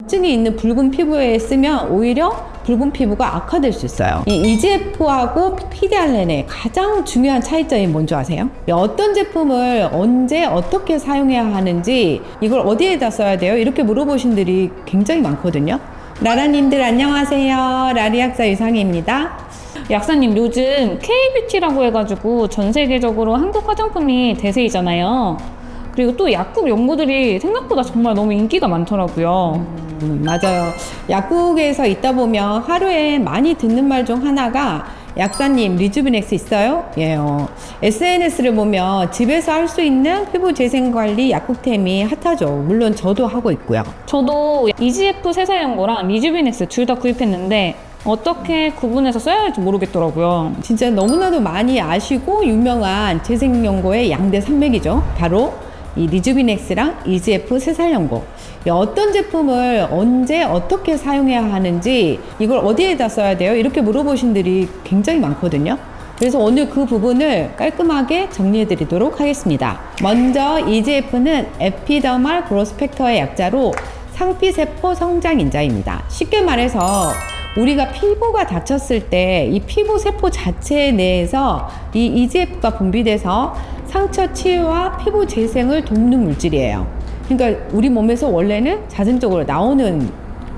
염증이 있는 붉은 피부에 쓰면 오히려 붉은 피부가 악화될 수 있어요. 이 EGF하고 PDRN의 가장 중요한 차이점이 뭔지 아세요? 어떤 제품을 언제 어떻게 사용해야 하는지, 이걸 어디에다 써야 돼요? 이렇게 물어보신 분들이 굉장히 많거든요. 라라님들 안녕하세요. 라리약사 유상희입니다. 약사님, 요즘 K-뷰티라고 해가지고 전 세계적으로 한국 화장품이 대세이잖아요. 그리고 또 약국 연고들이 생각보다 정말 너무 인기가 많더라고요. 맞아요. 약국에서 있다 보면 하루에 많이 듣는 말 중 하나가 약사님 리주비넥스 있어요? 예, SNS를 보면 집에서 할 수 있는 피부 재생 관리 약국템이 핫하죠. 물론 저도 하고 있고요. 저도 EGF 세사연고랑 리주비넥스 둘 다 구입했는데 어떻게 구분해서 써야 할지 모르겠더라고요. 진짜 너무나도 많이 아시고 유명한 재생연고의 양대 산맥이죠. 바로 이 리주비넥스랑 EGF 세살연고. 어떤 제품을 언제 어떻게 사용해야 하는지, 이걸 어디에다 써야 돼요? 이렇게 물어보신 분들이 굉장히 많거든요. 그래서 오늘 그 부분을 깔끔하게 정리해 드리도록 하겠습니다. 먼저 EGF는 에피더말 그로스 팩터의 약자로 상피세포 성장인자입니다. 쉽게 말해서 우리가 피부가 다쳤을 때 이 피부 세포 자체 내에서 이 EGF가 분비돼서 상처 치유와 피부 재생을 돕는 물질이에요. 그러니까 우리 몸에서 원래는 자생적으로 나오는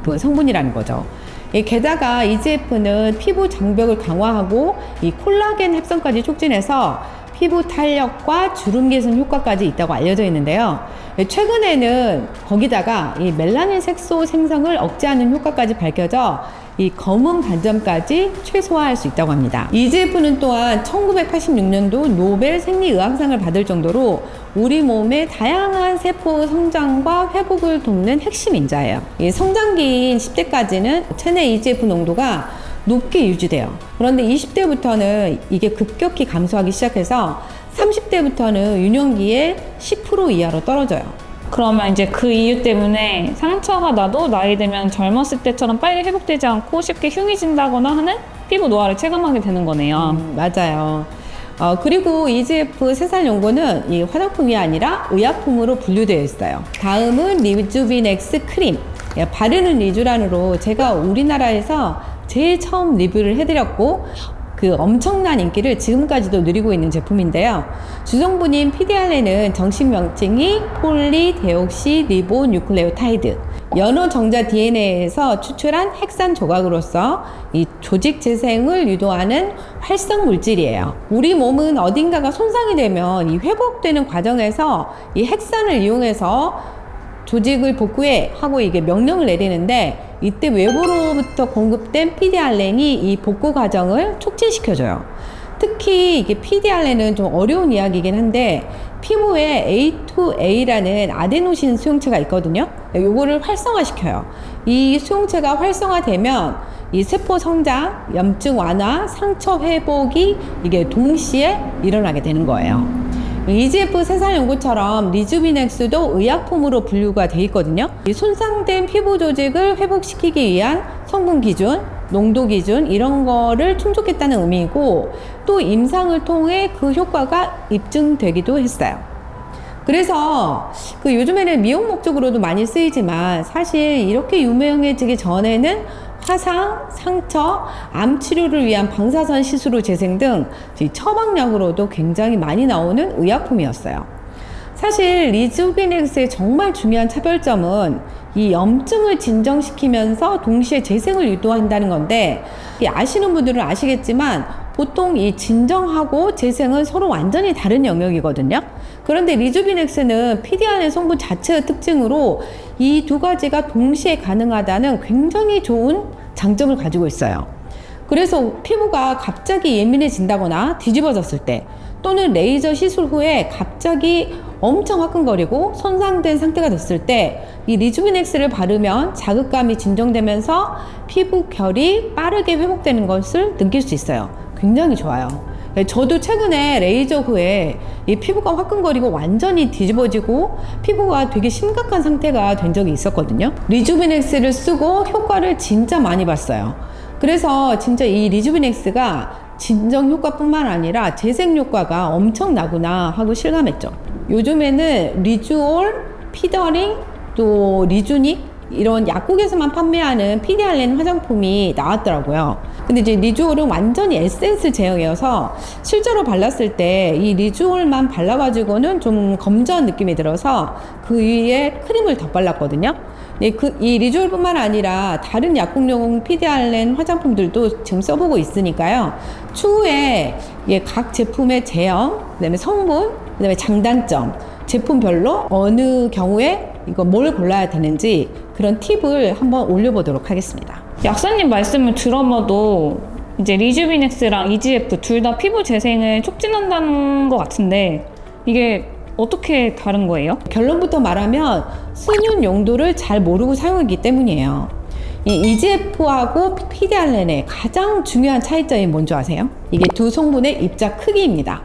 그 성분이라는 거죠. 게다가 EGF는 피부 장벽을 강화하고 이 콜라겐 합성까지 촉진해서 피부 탄력과 주름 개선 효과까지 있다고 알려져 있는데요. 최근에는 거기다가 이 멜라닌 색소 생성을 억제하는 효과까지 밝혀져 이 검은 반점까지 최소화할 수 있다고 합니다. EGF는 또한 1986년도 노벨 생리의학상을 받을 정도로 우리 몸의 다양한 세포 성장과 회복을 돕는 핵심 인자예요. 이 성장기인 10대까지는 체내 EGF 농도가 높게 유지돼요. 그런데 20대부터는 이게 급격히 감소하기 시작해서 30대부터는 유년기에 10% 이하로 떨어져요. 그러면 이제 그 이유 때문에 상처가 나도 나이 들면 젊었을 때처럼 빨리 회복되지 않고 쉽게 흉해진다거나 하는 피부 노화를 체감하게 되는 거네요. 맞아요. 그리고 EGF 세살연고는 이 화장품이 아니라 의약품으로 분류되어 있어요. 다음은 리주비넥스 크림. 바르는 리쥬란으로 제가 우리나라에서 제일 처음 리뷰를 해드렸고 그 엄청난 인기를 지금까지도 누리고 있는 제품인데요. 주성분인 PDRN은 정식 명칭이 폴리데옥시 리보 뉴클레오타이드, 연어 정자 DNA에서 추출한 핵산 조각으로서 이 조직 재생을 유도하는 활성 물질이에요. 우리 몸은 어딘가가 손상이 되면 이 회복되는 과정에서 이 핵산을 이용해서 조직을 복구해 하고 이게 명령을 내리는데, 이때 외부로부터 공급된 PDRN이 이 복구 과정을 촉진시켜줘요. 특히 이게 PDRN은 좀 어려운 이야기이긴 한데 피부에 A2A라는 아데노신 수용체가 있거든요. 요거를 활성화시켜요. 이 수용체가 활성화되면 이 세포 성장, 염증 완화, 상처 회복이 이게 동시에 일어나게 되는 거예요. EGF 세살연고처럼 리주비넥스도 의약품으로 분류가 돼 있거든요. 이 손상된 피부 조직을 회복시키기 위한 성분 기준, 농도 기준 이런 거를 충족했다는 의미이고, 또 임상을 통해 그 효과가 입증되기도 했어요. 그래서 그 요즘에는 미용 목적으로도 많이 쓰이지만 사실 이렇게 유명해지기 전에는 화상, 상처, 암 치료를 위한 방사선 시술후 재생 등 처방약으로도 굉장히 많이 나오는 의약품이었어요. 사실 리주비넥스의 정말 중요한 차별점은 이 염증을 진정시키면서 동시에 재생을 유도한다는 건데, 아시는 분들은 아시겠지만 보통 이 진정하고 재생은 서로 완전히 다른 영역이거든요. 그런데 리주비넥스는 PDRN 성분 자체의 특징으로 이 두 가지가 동시에 가능하다는 굉장히 좋은 장점을 가지고 있어요. 그래서 피부가 갑자기 예민해진다거나 뒤집어졌을 때, 또는 레이저 시술 후에 갑자기 엄청 화끈거리고 손상된 상태가 됐을 때 이 리주비넥스를 바르면 자극감이 진정되면서 피부 결이 빠르게 회복되는 것을 느낄 수 있어요. 굉장히 좋아요. 저도 최근에 레이저 후에 이 피부가 화끈거리고 완전히 뒤집어지고 피부가 되게 심각한 상태가 된 적이 있었거든요. 리주비넥스를 쓰고 효과를 진짜 많이 봤어요. 그래서 진짜 이 리주비넥스가 진정 효과뿐만 아니라 재생 효과가 엄청나구나 하고 실감했죠. 요즘에는 리주올, 피더링, 또 리주닉 이런 약국에서만 판매하는 PDRN 화장품이 나왔더라고요. 근데 이제 리주올은 완전히 에센스 제형이어서 실제로 발랐을 때 이 리주올만 발라가지고는 좀 검저한 느낌이 들어서 그 위에 크림을 더 발랐거든요. 이 리주올뿐만 아니라 다른 약국용 PDRN 화장품들도 지금 써보고 있으니까요. 추후에 각 제품의 제형, 그다음에 성분, 그다음에 장단점, 제품별로 어느 경우에 이거 뭘 골라야 되는지 그런 팁을 한번 올려보도록 하겠습니다. 약사님 말씀을 들어봐도 이제 리주비넥스랑 EGF 둘 다 피부 재생을 촉진한다는 것 같은데 이게 어떻게 다른 거예요? 결론부터 말하면 쓰는 용도를 잘 모르고 사용했기 때문이에요. 이 EGF하고 PDRN의 가장 중요한 차이점이 뭔지 아세요? 이게 두 성분의 입자 크기입니다.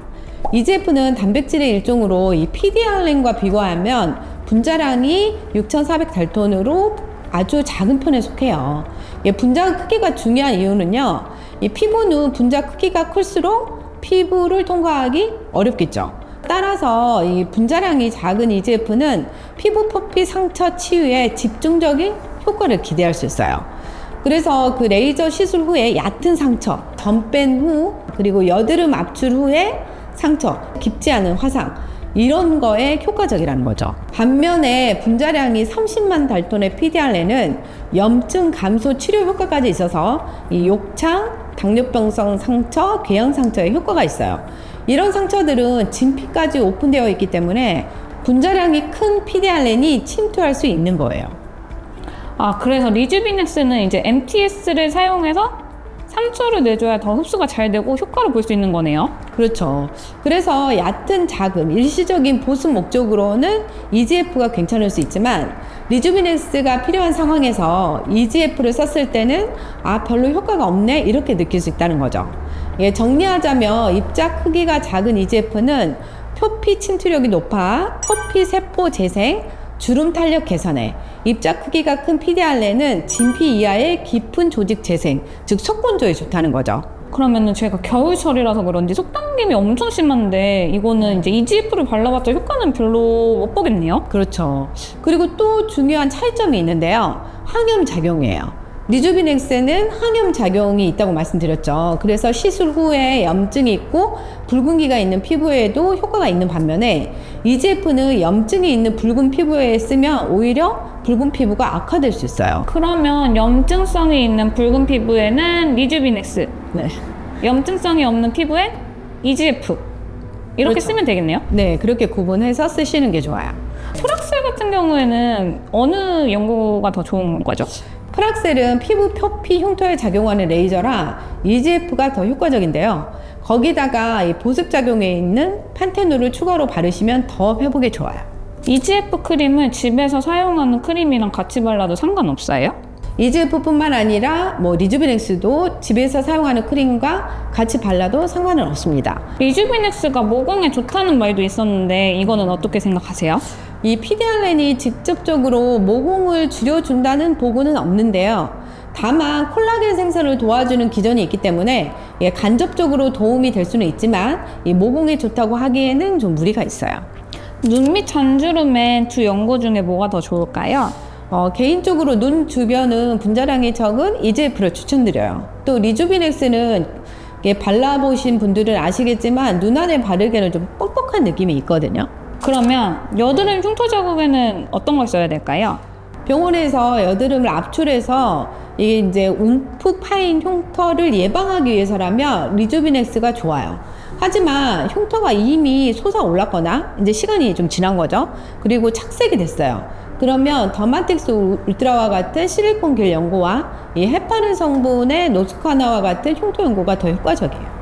EGF는 단백질의 일종으로 이 PDRN과 비교하면 분자량이 6400달톤으로 아주 작은 편에 속해요. 분자 크기가 중요한 이유는요. 이 피부는 분자 크기가 클수록 피부를 통과하기 어렵겠죠. 따라서 이 분자량이 작은 EGF는 피부 표피 상처 치유에 집중적인 효과를 기대할 수 있어요. 그래서 그 레이저 시술 후에 얕은 상처, 점 뺀 후, 그리고 여드름 압출 후에 상처, 깊지 않은 화상, 이런 거에 효과적이라는 거죠. 반면에 분자량이 30만 달톤의 PDRN은 염증 감소 치료 효과까지 있어서 이 욕창, 당뇨병성 상처, 궤양 상처에 효과가 있어요. 이런 상처들은 진피까지 오픈되어 있기 때문에 분자량이 큰 PDRN이 침투할 수 있는 거예요. 아, 그래서 리주비넥스는 이제 MTS를 사용해서 상처를 내줘야 더 흡수가 잘 되고 효과를 볼 수 있는 거네요. 그렇죠. 그래서 얕은 자극, 일시적인 보습 목적으로는 EGF가 괜찮을 수 있지만 리주비넥스가 필요한 상황에서 EGF를 썼을 때는 별로 효과가 없네 이렇게 느낄 수 있다는 거죠. 정리하자면 입자 크기가 작은 EGF는 표피 침투력이 높아 표피 세포 재생, 주름 탄력 개선에, 입자 크기가 큰 PDRN은 진피 이하의 깊은 조직 재생, 즉 속건조에 좋다는 거죠. 그러면은 제가 겨울철이라서 그런지 속당김이 엄청 심한데 이거는 이제 EGF를 발라봤자 효과는 별로 못 보겠네요. 그렇죠. 그리고 또 중요한 차이점이 있는데요. 항염 작용이에요. 리주비넥스는 항염 작용이 있다고 말씀드렸죠. 그래서 시술 후에 염증이 있고 붉은기가 있는 피부에도 효과가 있는 반면에 EGF는 염증이 있는 붉은 피부에 쓰면 오히려 붉은 피부가 악화될 수 있어요. 그러면 염증성이 있는 붉은 피부에는 리주비넥스, 네. 염증성이 없는 피부엔 EGF 이렇게 그렇죠. 쓰면 되겠네요. 네, 그렇게 구분해서 쓰시는 게 좋아요. 프락셀 같은 경우에는 어느 연고가 더 좋은 거죠? 프락셀은 피부 표피 흉터에 작용하는 레이저라 EGF가 더 효과적인데요. 거기다가 이 보습 작용에 있는 판테놀을 추가로 바르시면 더 회복에 좋아요. EGF 크림을 집에서 사용하는 크림이랑 같이 발라도 상관없어요? EGF뿐만 아니라 리주비넥스도 집에서 사용하는 크림과 같이 발라도 상관은 없습니다. 리주비넥스가 모공에 좋다는 말도 있었는데 이거는 어떻게 생각하세요? 이 PDRN이 직접적으로 모공을 줄여준다는 보고는 없는데요. 다만 콜라겐 생성을 도와주는 기전이 있기 때문에 간접적으로 도움이 될 수는 있지만 이 모공에 좋다고 하기에는 좀 무리가 있어요. 눈 밑 잔주름엔 두 연고 중에 뭐가 더 좋을까요? 개인적으로 눈 주변은 분자량이 적은 EGF를 추천드려요. 또 리주비넥스는 발라보신 분들은 아시겠지만 눈 안에 바르기에는 좀 뻑뻑한 느낌이 있거든요. 그러면 여드름 흉터 자국에는 어떤 걸 써야 될까요? 병원에서 여드름을 압출해서 이게 이제 움푹 파인 흉터를 예방하기 위해서라면 리주비넥스가 좋아요. 하지만 흉터가 이미 솟아올랐거나 이제 시간이 좀 지난 거죠. 그리고 착색이 됐어요. 그러면 더마틱스 울트라와 같은 실리콘 겔 연고와 이 헤파린 성분의 노스카나와 같은 흉터 연고가 더 효과적이에요.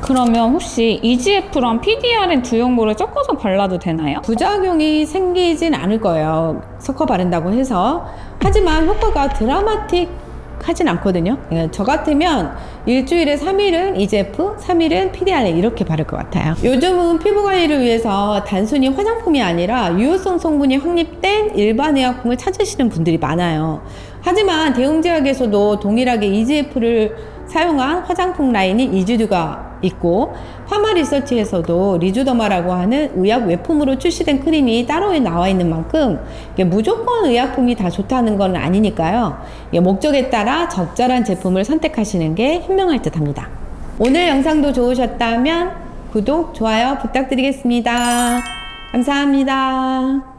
그러면 혹시 EGF랑 PDRN 두 연고를 섞어서 발라도 되나요? 부작용이 생기진 않을 거예요. 섞어 바른다고 해서. 하지만 효과가 드라마틱하진 않거든요. 저 같으면 일주일에 3일은 EGF, 3일은 PDRN 이렇게 바를 것 같아요. 요즘은 피부 관리를 위해서 단순히 화장품이 아니라 유효성 성분이 확립된 일반 의약품을 찾으시는 분들이 많아요. 하지만 대웅제약에서도 동일하게 EGF를 사용한 화장품 라인인 이주류가 있고 파마 리서치에서도 리주더마라고 하는 의약 외품으로 출시된 크림이 따로 나와 있는 만큼 이게 무조건 의약품이 다 좋다는 건 아니니까요. 이게 목적에 따라 적절한 제품을 선택하시는 게 현명할 듯 합니다. 오늘 영상도 좋으셨다면 구독, 좋아요 부탁드리겠습니다. 감사합니다.